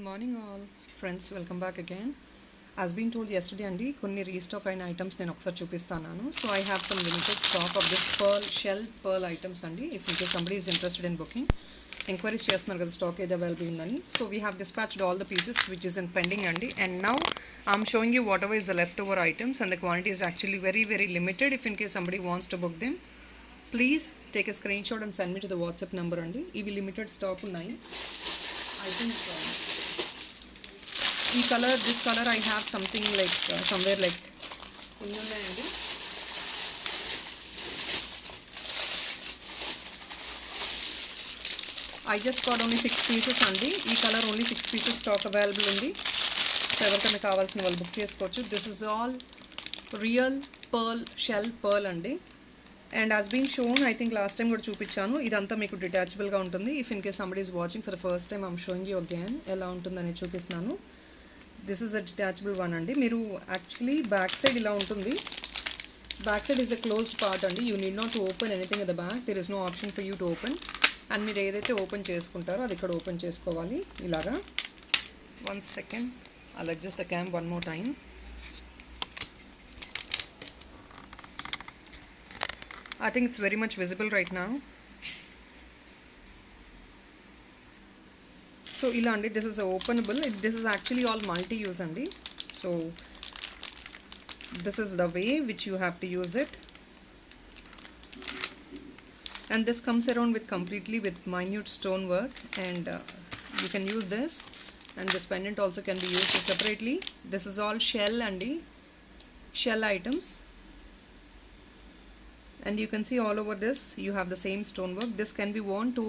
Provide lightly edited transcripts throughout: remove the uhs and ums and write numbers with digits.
Morning all friends, welcome back again. As been told yesterday అండి, కొన్ని restock అయిన items నేను ఒకసారి చూపిస్తాను. So I have some limited stock of this shell pearl items అండి. If in case somebody is interested in booking, enquiries చేస్తున్నారు కదా stock ఏది అవైలబుల్ ఉందని. So we have dispatched all the pieces which is in pending అండి. And now I'm showing you what ever is the left over items and the quantity is actually very very limited. If in case somebody wants to book them, please take a screenshot and send me to the WhatsApp number అండి. ఇవి limited stock ఉన్నాయి. I think this color I have something like somewhere like ఉన్నాయండి. I just got only 6 pieces అండి. ఈ colour only 6 pieces stock available ఉంది. సో ఎవరికైనా కావాల్సిన వాళ్ళు బుక్ చేసుకోవచ్చు. This is all real pearl, shell pearl అండి. And as been shown, I think last time కూడా చూపించాను. ఇదంతా మీకు డిటాచబుల్గా ఉంటుంది. If in case somebody is watching for the first time, I'm showing you again ఎలా ఉంటుందని చూపిస్తున్నాను. This is a detachable one అండి. మీరు యాక్చువల్లీ బ్యాక్ సైడ్ ఇలా ఉంటుంది. Back side is a closed part అండి. You need not to open anything at the back. There is no option for you to open. And మీరు ఏదైతే open చేసుకుంటారో అది ఇక్కడ ఓపెన్ చేసుకోవాలి ఇలాగా. 1 second, I'll adjust the cam one more time. I think it's very much visible right now. So ila andi, this is openable. This is actually all multi-use andi. So this is the way which you have to use it. And this comes around with completely with minute stone work, and you can use this. And this pendant also can be used separately. This is all shell andi, shell items. And you can see all over this you have the same stone work. This can be worn to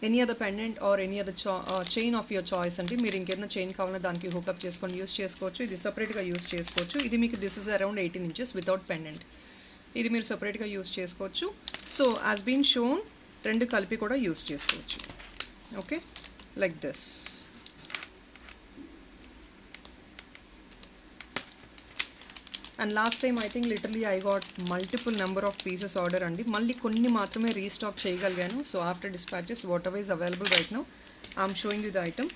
any other pendant or any other chain of your choice అండి. మీరు ఇంకేదైనా chain కావాలన్నా దానికి hook up చేసుకొని use చేసుకోవచ్చు. ఇది సపరేట్గా use చేసుకోవచ్చు. ఇది మీకు this is around 18 inches without pendant. ఇది మీరు సపరేట్గా యూస్ చేసుకోవచ్చు. సో యాజ్ బీన్ షోన్, రెండు కలిపి కూడా యూస్ చేసుకోవచ్చు. Okay, like this. And last time I think literally I got multiple number of pieces order అండి. మళ్ళీ కొన్ని మాత్రమే రీస్టాక్ చేయగలిగాను. So after dispatches what ever is available right now, I'm showing you the item.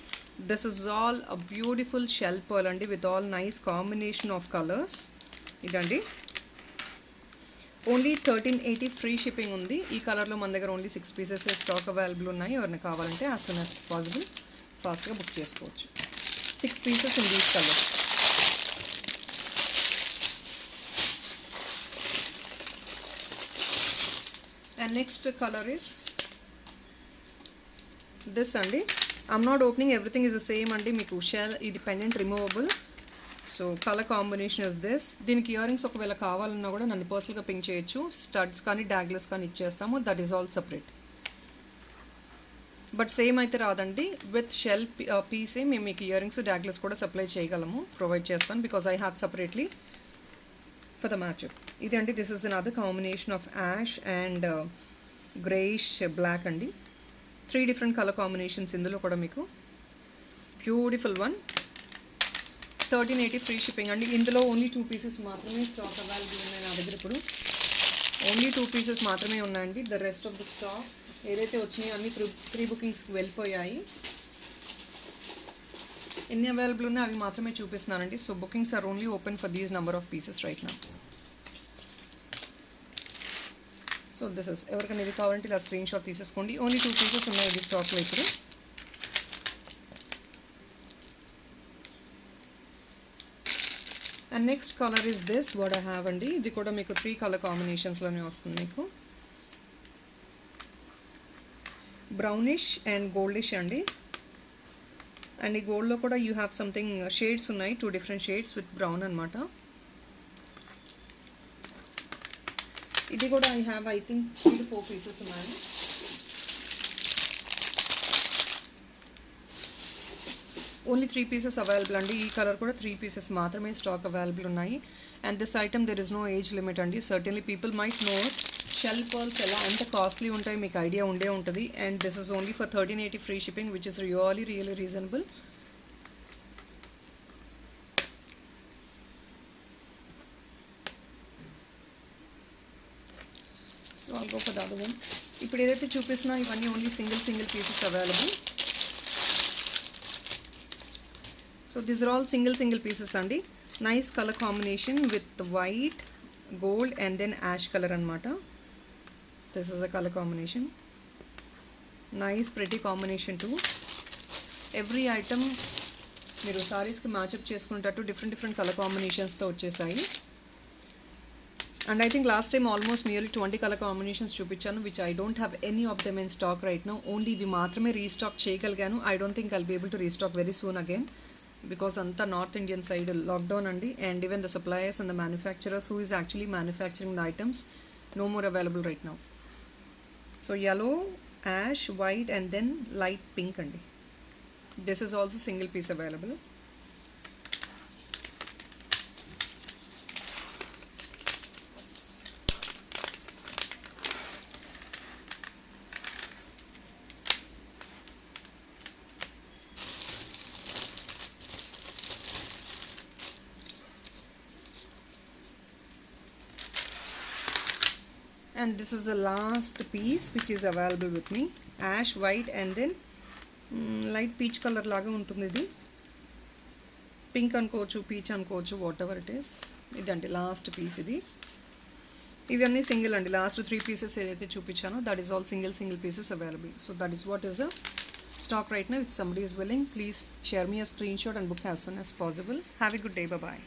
This is all a beautiful shell pearl అండి with all nice combination of colours. ఇదండి only 1380 free shipping ఉంది. ఈ కలర్లో మన దగ్గర only 6 pieces stock available ఉన్నాయి. ఎవరైనా కావాలంటే యాజ్ సూన్ యాజ్ పాసిబుల్ ఫాస్ట్గా బుక్ చేసుకోవచ్చు. 6 pieces in these colours. And next color is this అండి. I'm not opening, everything is the same అండి. మీకు షెల్ ఇది pendant removable. So colour combination is this. దీనికి ఇయర్ రింగ్స్ ఒకవేళ కావాలన్నా కూడా నన్ను పర్సనల్గా పింక్ చేయొచ్చు. స్టడ్స్ కానీ డాగ్లెస్ కానీ ఇచ్చేస్తాము. That is all separate. But same అయితే రాదండి. విత్ షెల్ పీసే మేము మీకు ఇయర్ రింగ్స్ డాగ్లెస్ కూడా సప్లై చేయగలము, ప్రొవైడ్ చేస్తాను. Because I have separately for the matchup. ఇదండి, this is another combination of ash and grayish black అండి. 3 different color combinations ఇందులో కూడా మీకు. Beautiful one. 1380 ఫ్రీ షిప్పింగ్ అండి. ఇందులో ఓన్లీ 2 pieces మాత్రమే స్టాక్ అవైలబుల్ ఉన్నాయి నా దగ్గర. ఇప్పుడు ఓన్లీ 2 pieces మాత్రమే ఉన్నాయండి. The rest of the stock ఏదైతే వచ్చినాయో అన్ని ప్రీ బుకింగ్స్కి వెళ్ళిపోయాయి. ఎన్ని అవైలబుల్ ఉన్నాయి అవి మాత్రమే చూపిస్తున్నానండి. So bookings are only open for these number of pieces right now. So this is, ఎవరికైనా ఇది కావాలంటే ఇలా స్క్రీన్ షాట్ తీసేసుకోండి. ఓన్లీ 2 pieces ఉన్నాయి ఇది స్టాక్లో ఇప్పుడు. And next colour is this what I have అండి. ఇది కూడా మీకు 3 color కాంబినేషన్స్లోనే వస్తుంది మీకు. బ్రౌనిష్ అండ్ గోల్డిష్ అండి. అండ్ ఈ గోల్డ్లో కూడా యూ హ్యావ్ సంథింగ్ షేడ్స్ ఉన్నాయి, 2 different షేడ్స్ విత్ బ్రౌన్ అనమాట. ఇది కూడా I have I think 3 to 4 pieces ఉన్నాయి. ఓన్లీ 3 pieces అవైలబుల్ అండి. ఈ కలర్ కూడా 3 pieces మాత్రమే స్టాక్ అవైలబుల్ ఉన్నాయి. And this item there is no age limit అండి. Certainly people might know shell pearls ఎలా ఎంత కాస్ట్లీ ఉంటాయి మీకు ఐడియా ఉండే ఉంటుంది. And this is only for 1380 free shipping which is really reasonable. So I'll go for the other one. ఇప్పుడు ఏదైతే చూపిస్తున్నా ఇవన్నీ only single pieces available. So these are all single pieces అండి. Nice colour combination with white, gold and then ash colour అనమాట. This is a colour combination. Nice pretty combination too. Every item మీరు సారీస్కి match up చేసుకునేటట్టు different colour కాంబినేషన్స్తో వచ్చేసాయి. And I think last time almost nearly 20 colour combinations చూపించాను, which I don't have any of them in stock right now. Only ఇవి మాత్రమే restock చేయగలిగాను. I don't think I'll be able to restock very soon again, because అంతా north Indian side lockdown అండి. And even the suppliers and the manufacturers who is actually manufacturing the items no more available right now. So yellow, ash, white and then light pink andi. This is also single piece available. And this is the last piece which is available with me. Ash, white and then light peach color laga untundi. Idi pink అనుకోవచ్చు, peach అనుకోవచ్చు, what ever it is. ఇదండి last piece. ఇది ఇవన్నీ single అండి. Last 3 pieces ఏదైతే చూపించానో that is all single pieces available. So that is what is the stock right now. If somebody is willing, please share me a screenshot and book as soon as possible. Have a good day. Bye bye.